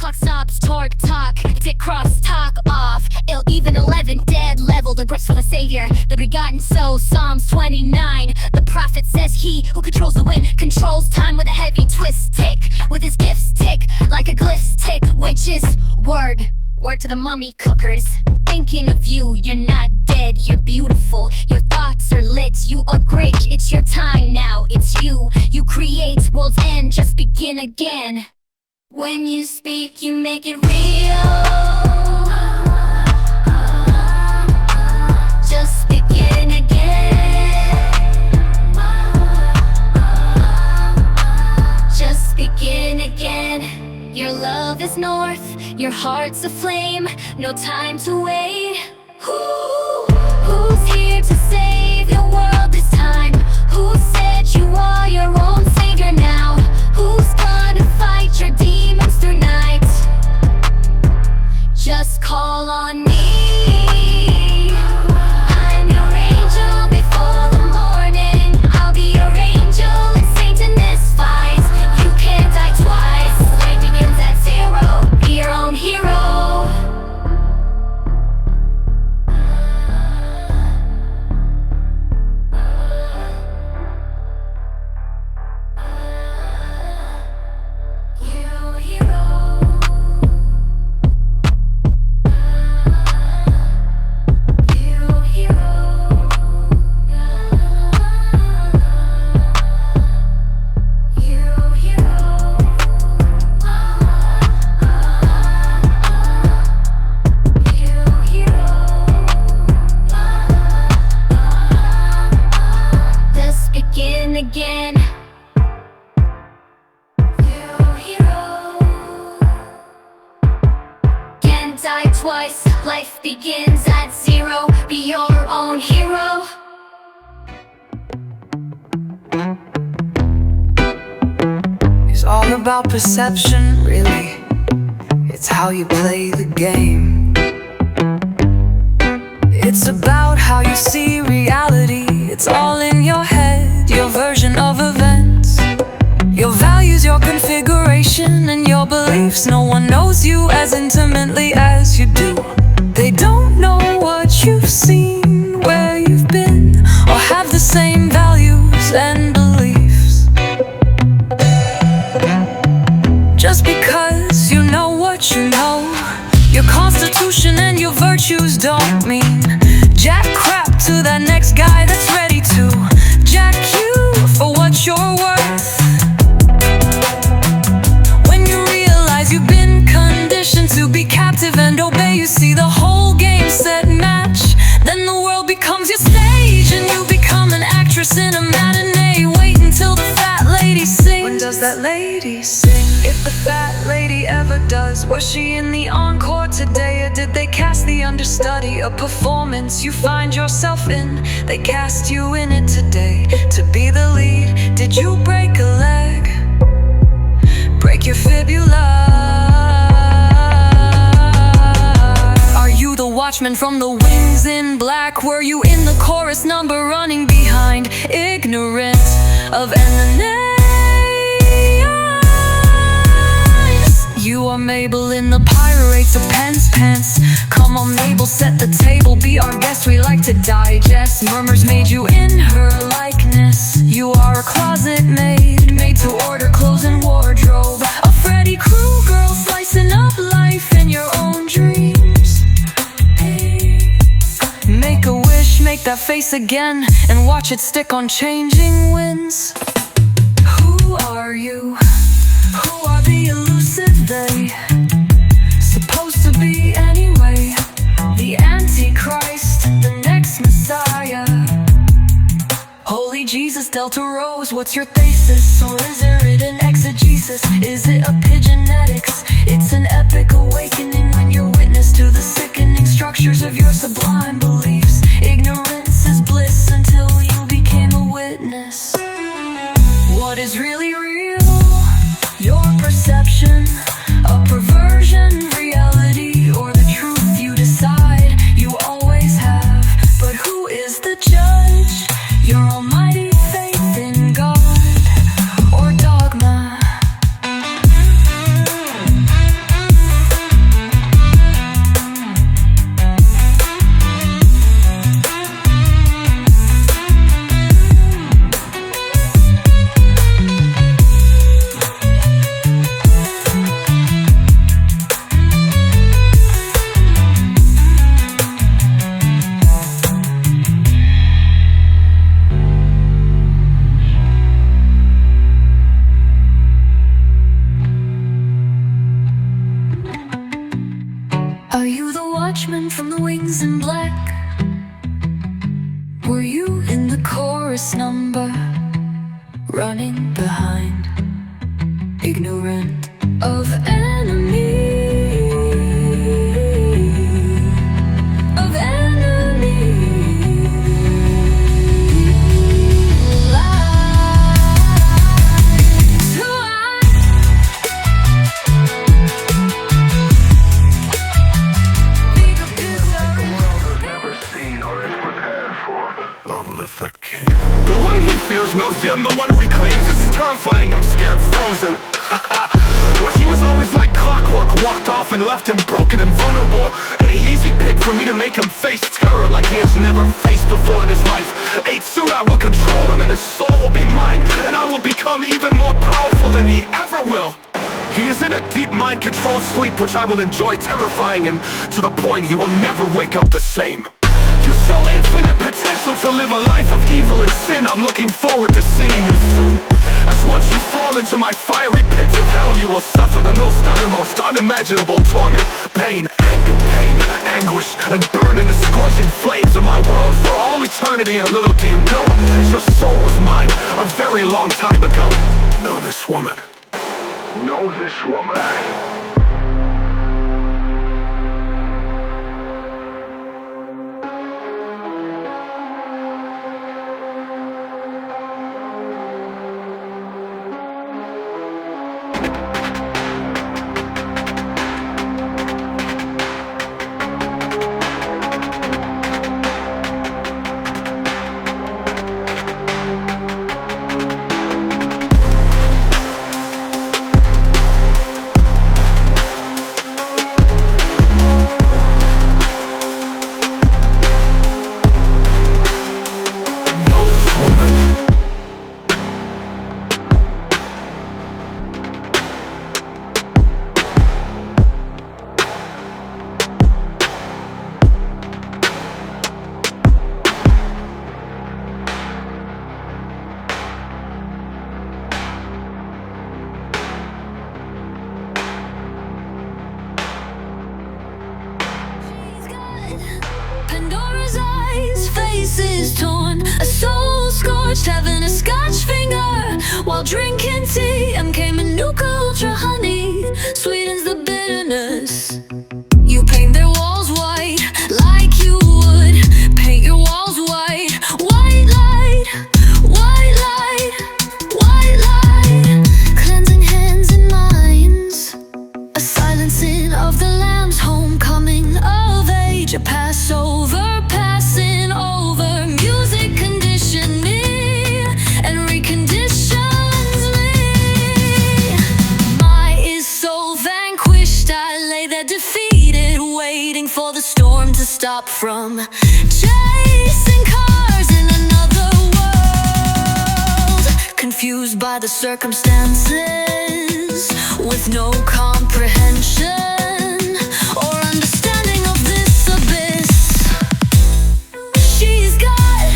Clock stops, torque talk, tick cross talk off. Ill even 11 dead level, the grace for the Savior, the begotten soul. Psalms 29. The prophet says he who controls the wind controls time with a heavy twist. Tick with his gifts, tick like a glyphs, tick, which is word. Word to the mummy cookers. Thinking of you, you're not dead, you're beautiful. Your thoughts are lit, you are great. It's your time now, it's you. You create world's end, just begin again. When you speak, you make it real. Just begin again. Just begin again. Your love is north, your heart's aflame. No time to wait. Who's here to save the world this time? Who said you are your own savior now? Who's gonna fight your demons through night? Just call on me. I'm your angel before the morning. I'll be your angel and saint in this fight. You can't die twice. Life begins at zero. Be your own hero. Again. Can't die twice, life begins at zero. Be your own hero. It's all about perception, really. It's how you play the game. It's about how you see reality. It's all in your head, your version of events, your values, your configuration, and your beliefs. No one knows you as intimately as you do. They don't know what you've seen, where you've been, or have the same values and beliefs. Just because you know what you know, your constitution and your virtues don't mean jack crap to that next guy that's ready to jack you for what you're worth. When you realize you've been conditioned to be captive and obey, you see the whole game set match. Then the world becomes your stage and you become an actress in a matinee. Wait until the fat lady sings. When does that lady sing? If the fat lady ever does. Was she in the encore today, or did they cast the understudy? A performance you find yourself in. They cast you in it today to be the lead. Did you break a leg? Break your fibula? Are you the watchman from the Wings in Black? Were you in the chorus number running behind, ignorant of enemies? You are Mabel in the Pirates of Pence. Come on Mabel, set the table, be our guest, we like to digest. Murmurs made you in her likeness. You are a closet maid, made to order clothes and wardrobe. A Freddy Krueger girl slicing up life in your own dreams. Make a wish, make that face again, and watch it stick on changing winds. Who are you? Who are the elusive they? Supposed to be anyway. The Antichrist, the next Messiah. Holy Jesus, Delta Rose, what's your thesis? Or is it an exegesis? Is it epigenetics? It's an epic awakening when you're witness to the sickening structures of your sublime beliefs. Ignorance is bliss until you became a witness. What is really real? Your perception, a perversion, reality, or the truth you decide you always have. But who is the judge? Your almighty faith in God or dogma? watchman from the wings in black? Were you in the chorus number, running behind, ignorant of enemy? The one he fears knows him, the one who he claims is terrifying. I'm scared, frozen. But he was always like clockwork, walked off and left him broken and vulnerable. An easy pick for me to make him face terror like he has never faced before in his life. 8 soon I will control him and his soul will be mine, and I will become even more powerful than he ever will. He is in a deep mind-controlled sleep which I will enjoy, terrifying him to the point he will never wake up the same. You show infinite potential to live a life of evil and sin. I'm looking forward to seeing you soon. As once you fall into my fiery pit of hell, you will suffer the most uttermost unimaginable torment, pain, anguish, and burn in the scorching flames of my world for all eternity. And little do you know, your soul was mine a very long time ago. Know this woman. Know this woman. Pandora's eyes, face is torn, a soul scorched, having a scotch finger while drinking tea. MK Manuka Ultra Honey sweetens the bitterness. You paint their walls white like you would paint your walls white. White light, white light, white light, cleansing hands and minds, a silencing of the lamb's homecoming of age, a Passover passing over. Music conditioned me and reconditions me. My is so vanquished, I lay there defeated, waiting for the storm to stop from chasing cars in another world. Confused by the circumstances, with no comprehension or understanding of this abyss. She's got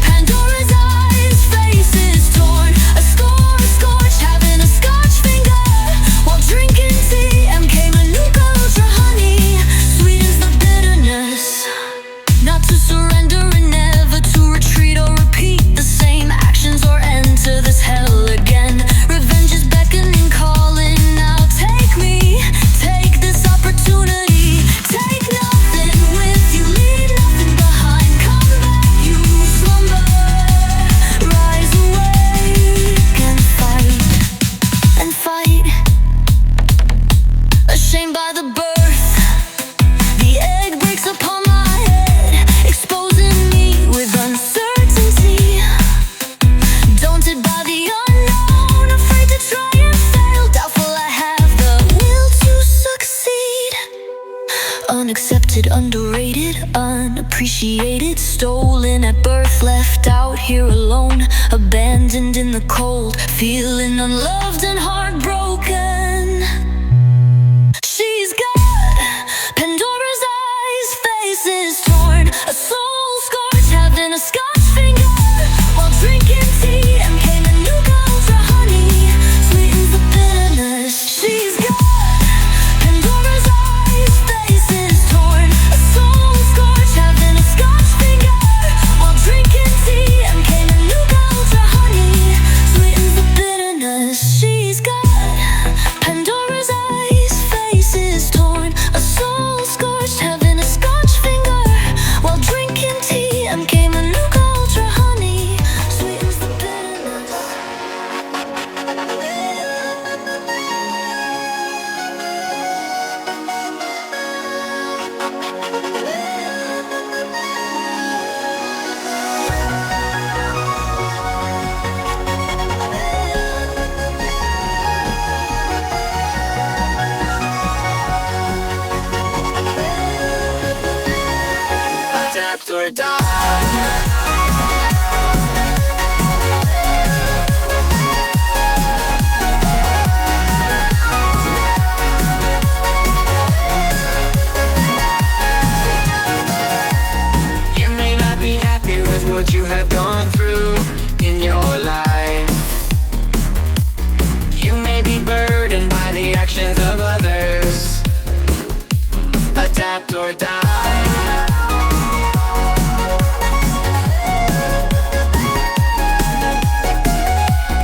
Pandora's eyes, face is torn, a score scorched, having a scotch finger while drinking tea. MK Manuka Ultra Honey sweetens the bitterness. Not to surrender and never to retreat or repeat the same actions or enter this hell again. Revenge is beckoning, calling now. Take me, take this opportunity. Take nothing with you, leave nothing behind. Come back, you slumber, rise awake and fight, and fight. Ashamed by the birth, the egg breaks upon my head, exposing me with uncertainty. Daunted by the unknown, afraid to try and fail, doubtful I have the will to succeed. Unaccepted, underrated, unappreciated, stolen at birth, left out here alone, abandoned in the cold, feeling unloved and heartbroken. She's got Pandora's eyes, face is torn, a soul scorched, having a scotch finger while drinking tea. MK Manuka Ultra Honey sweetens the bitterness. She's got Pandora's eyes, face is torn, a or die. What you have gone through in your life. You may be burdened by the actions of others. Adapt or die.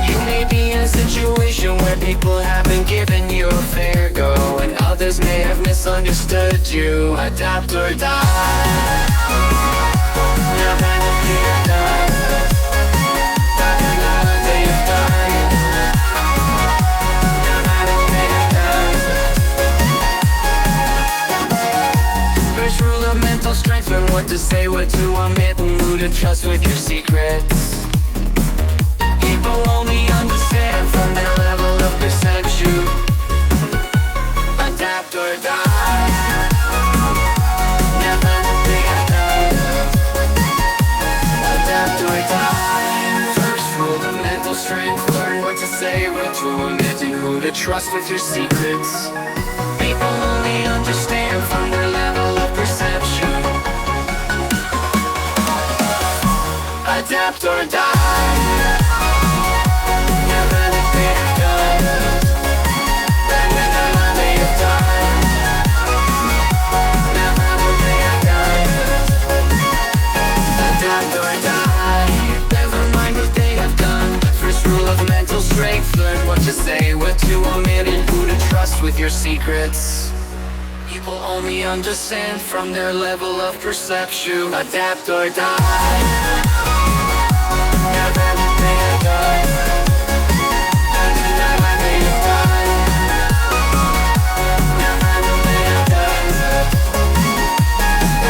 You may be in a situation where people haven't given you a fair go, and others may have misunderstood you. Adapt or die. First rule of mental strength: learn what to say, what to omit, and who to trust with your secrets. People only understand from their level of perception. Adapt or die. Never think adapt or die. First rule of mental strength: learn what to say, what to omit, and who to trust with your secrets. People only understand from their level of perception. Adapt or die. Never think strength, learn what to say, what to omit, and who to trust with your secrets. People only understand from their level of perception. Adapt or die.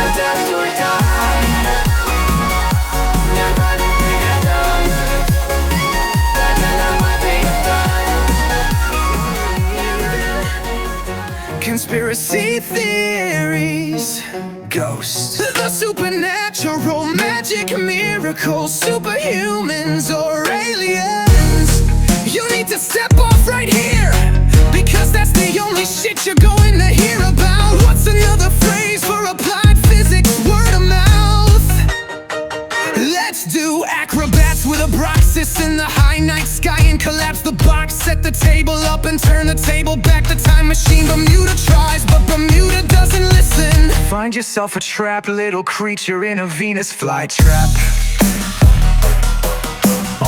Adapt or die. Conspiracy theories, ghosts, the supernatural, magic, miracles, superhumans or aliens. You need to step off right here, because that's the only shit you're going to hear about. What's another phrase for applied physics? Word of mouth. Let's do acrobats with a Broxis in the high night sky and collapse the box. Set the table up and turn the table back. The time machine Bermuda tries, but Bermuda doesn't listen. Find yourself a trapped little creature in a Venus flytrap,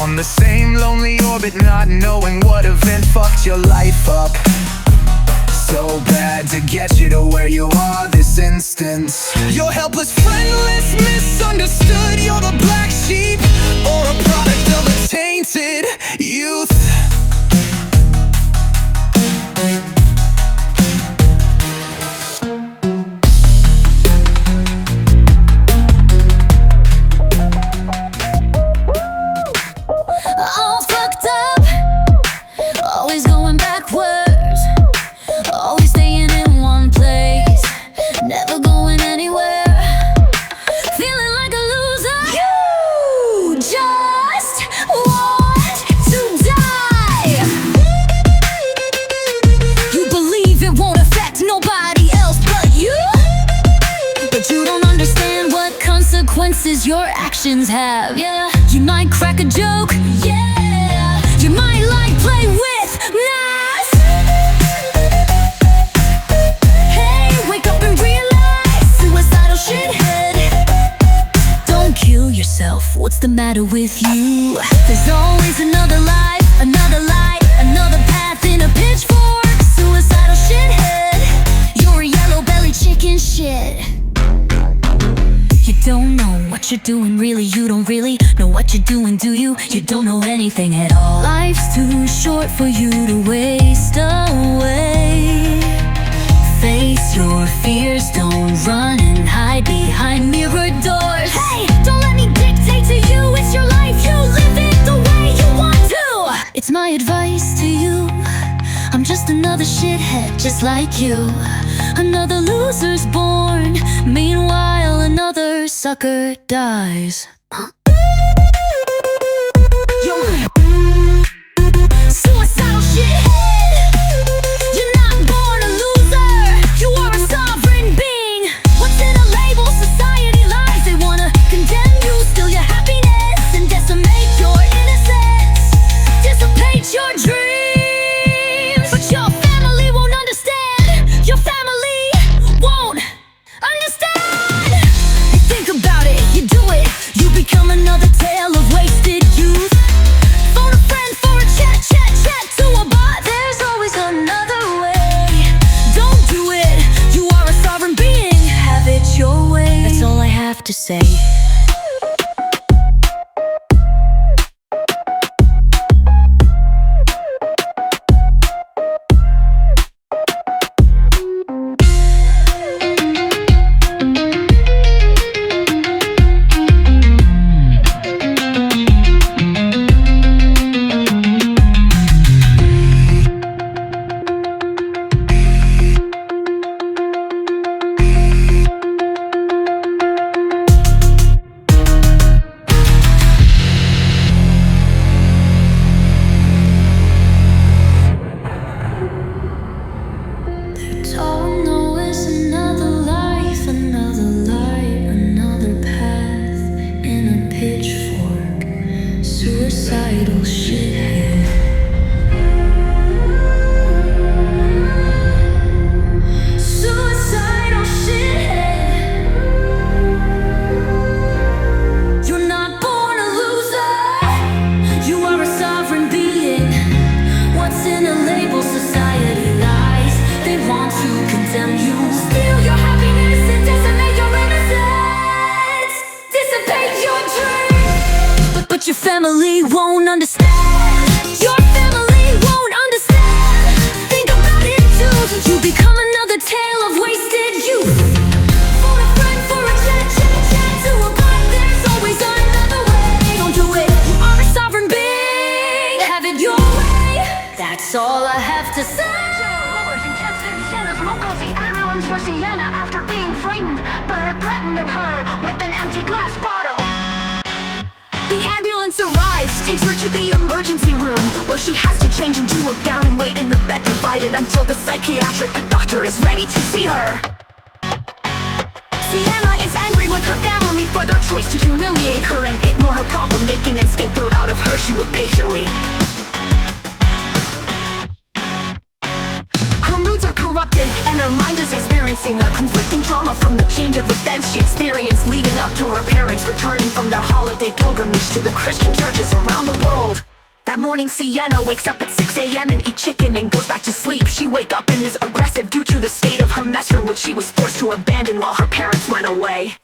on the same lonely orbit, not knowing what event fucked your life up so bad to get you to where you are this instance. You're helpless, friendless, misunderstood. You're the black sheep, or a product of a tainted youth. All fucked up, always going backwards, always staying in one place, never going anywhere, feeling like a loser. You just want to die. You believe it won't affect nobody else but you, but you don't understand what consequences your actions have. Yeah, you might crack a joke, yeah, you might like play with knives. Hey, wake up and realize, suicidal shithead, don't kill yourself, what's the matter with you? There's always another life, another light, another path in a pitchfork. Suicidal shithead, you're a yellow belly chicken shit. You don't know what you're doing, really. You don't really know what you're doing, do you? You don't know anything at all. Life's too short for you to waste away. Face your fears, don't run and hide behind mirror doors. Hey, don't let me dictate to you, it's your life, you live it the way you want to. It's my advice to you, I'm just another shithead just like you. Another loser's born, meanwhile another sucker dies. Suicidal shithead, you're not born a loser, you are a sovereign being. What's in a label? Society lies, they wanna condemn you, steal your happiness and decimate your innocence, dissipate your dreams. But your family won't understand, your family won't understand. You think about it, you do it, you become another tale of wasted youth. Phone a friend for a chat to a bot. There's always another way. Don't do it, you are a sovereign being. Have it your way. That's all I have to say. All I know is another life, another light, another path in a pitchfork. Suicidal shithead. Suicidal shithead. You're not born a loser, you are a sovereign being. What's in a label? Society lies, they want to condemn you, steal your happiness and decimate your innocence, dissipate your dreams. But your family won't understand, your family won't understand. Think about it too, you become another tale of wasted youth. Phone a friend for a chat to a bot. There's always another way. Don't do it, you are a sovereign being. Have it your way, that's all I have to say. Ambulance for Sienna after being frightened by a threatening her with an empty glass bottle. The ambulance arrives, takes her to the emergency room, where she has to change into a gown and wait in the bed divided until the psychiatric doctor is ready to see her. Sienna is angry with her family for their choice to humiliate her and ignore her problem, making an scapegoat out of her. She would patiently. Corrupted, and her mind is experiencing a conflicting trauma from the change of events she experienced leading up to her parents returning from their holiday pilgrimage to the Christian churches around the world. That morning, Sienna wakes up at 6 a.m. and eats chicken and goes back to sleep. She wakes up and is aggressive due to the state of her mess room, which she was forced to abandon while her parents went away.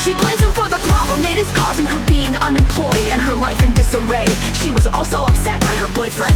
She blames him for the problem it is causing her being unemployed and her life in disarray. She was also upset by her boyfriend.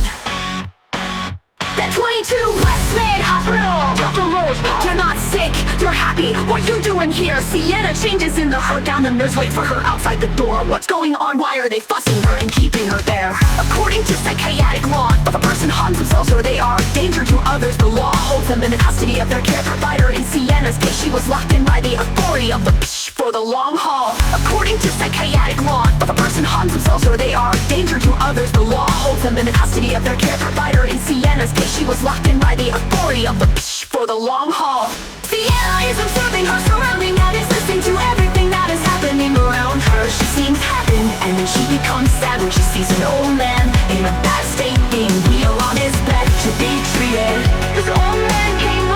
That 22 Westmead Hospital. Dr. Rose, you're not sick, you're happy. What you doing here? Sienna changes into her gown and nurse wait for her outside the door. What's going on? Why are they fussing her and keeping her there? According to psychiatric law, if a person harms themselves or they are a danger to others, the law holds them in the custody of their care provider. In Sienna's case, she was locked in by the authority of the for the long haul. According to psychiatric law, if a person harms themselves or they are a danger to others, the law holds them in the custody of their care provider. In Sienna's case, she was locked in by the authority of the for the long haul. Sienna is observing her surrounding and is listening to everything that is happening around her. She seems happy and then she becomes sad when she sees an old man in a bad state being wheeled on his bed to be treated. This old man came home.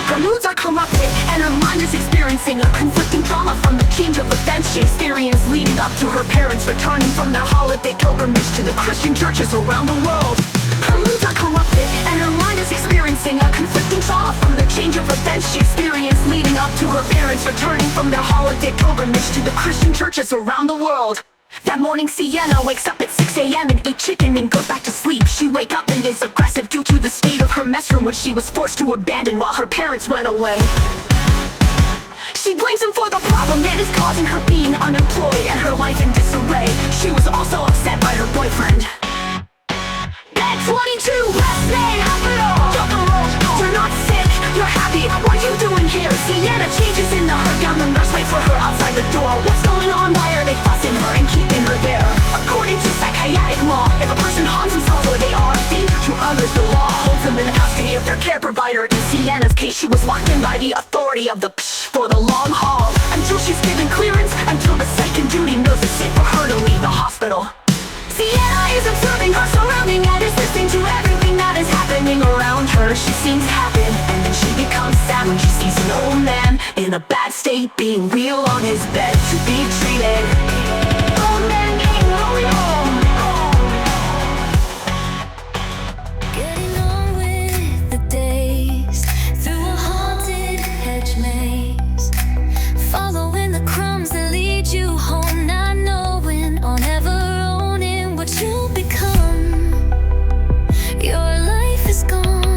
Her moods are corrupted, and her mind is experiencing a conflicting trauma from the change of events she experienced leading up to her parents returning from their holiday pilgrimage to the Christian churches around the world. Her moods are corrupted, and her mind is experiencing a conflicting trauma from the change of events she experienced leading up to her parents returning from their holiday pilgrimage to the Christian churches around the world. That morning Sienna wakes up at 6 a.m. and eat chicken and goes back to sleep. She wake up and is aggressive due to the state of her mess room, which she was forced to abandon while her parents went away. She blames him for the problem that is causing her being unemployed and her life in disarray. She was also upset by her boyfriend. At 22, last name, half it all. You're not sick, you're happy, what are you doing here? Sienna changes into her gown, the nurse waits for her outside the door. What's going on, why are they fussing her and keeping her there? According to psychiatric law, if a person harms themselves or they are a thief to others, the law holds them in custody of their care provider. In Sienna's case, she was locked in by the authority of the for the long haul, until she's given clearance, until the second duty knows it's safe for her to leave the hospital. Sienna is observing her surrounding and is listening to everything that is happening around her. She seems happy, and then she becomes sad when she sees an old man in a bad state being wheeled on his bed to be treated. Old man getting lonely. Getting on with the days through a haunted hedge maze, following the crumbs that lead you home, not knowing or never owning what you'll become. Your life is gone.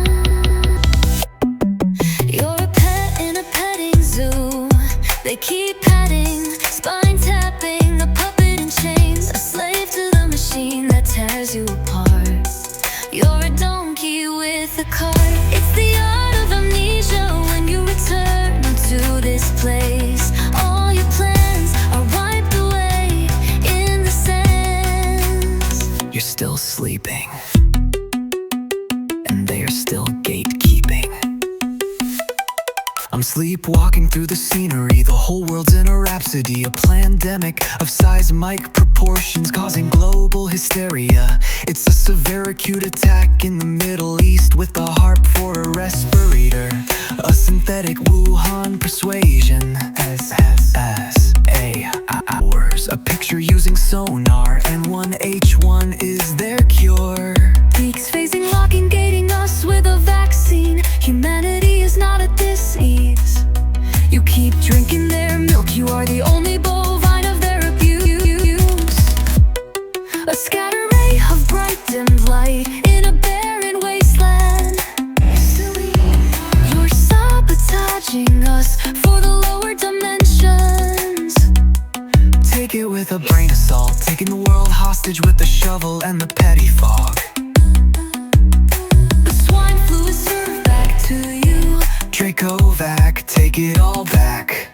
You're a pet in a petting zoo. They keep patting, spine tapping, a puppet in chains, a slave to the machine that tears you apart. You're a donkey with a cart. It's the art of amnesia when you return to this place. All your plans are wiped away in the sands. You're still sleeping, and they are still gatekeeping. I'm sleepwalking through the scenery. The whole world's in a rhapsody, a pandemic of seismic proportions causing global hysteria. It's a severe acute attack in the Middle East with the harp for a respirator, a synthetic Wuhan persuasion. Hours, a picture using sonar, and one H1 is their cure. Peaks phasing, locking, gating us with a vaccine. Humanity is not at this ease. You keep drinking their milk, you are the only bovine of their abuse. A scatter ray of bright dimmed light in a barren wasteland. Silly, you're sabotaging us for the lower dimensions. Take it with a brain assault, taking the world hostage with the shovel and the petty fog. The swine flu is served back to you. Dracovac, take it all back.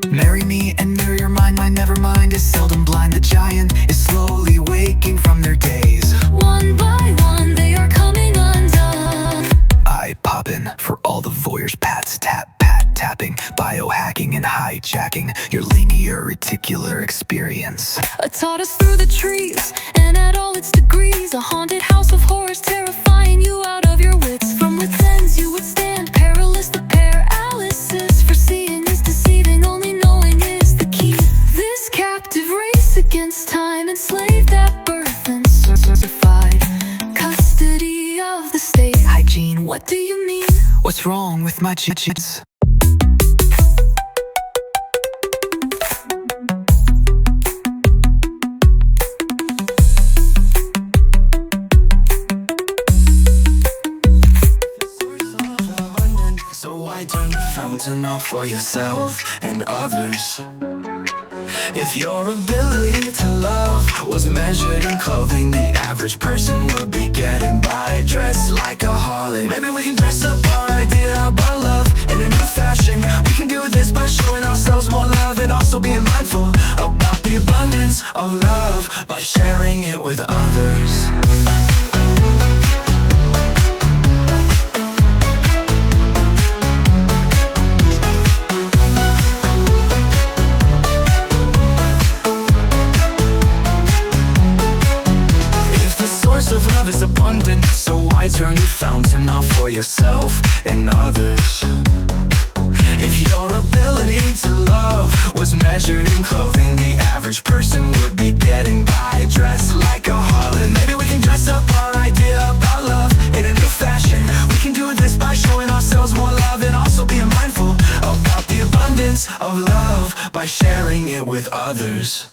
Marry me and mirror your mind, my never mind is seldom blind. The giant is slowly waking from their daze. One by one they are coming undone. Eye popping for all the voyeurs, pats tapping, biohacking and hijacking your linear reticular experience. A taught us through the trees, and at all its degrees, a haunted house of horrors terrifying you out of your wits. From within you would stand perilous, the paralysis for seeing is deceiving, only knowing is the key. This captive race against time, enslaved at birth and certified custody of the state. Hygiene, what do you mean? What's wrong with my jeans? Turn the fountain off for yourself and others. If your ability to love was measured in clothing, the average person would be getting by dressed like a harlot. Maybe we can dress up our idea about love in a new fashion. We can do this by showing ourselves more love and also being mindful about the abundance of love by sharing it with others. Love is abundant, so why turn the fountain off for yourself and others? If your ability to love was measured in clothing, the average person would be getting by dressed like a harlot. Maybe we can dress up our idea about love in a new fashion. We can do this by showing ourselves more love and also being mindful about the abundance of love by sharing it with others.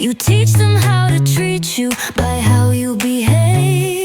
You teach them how to treat you by how you behave.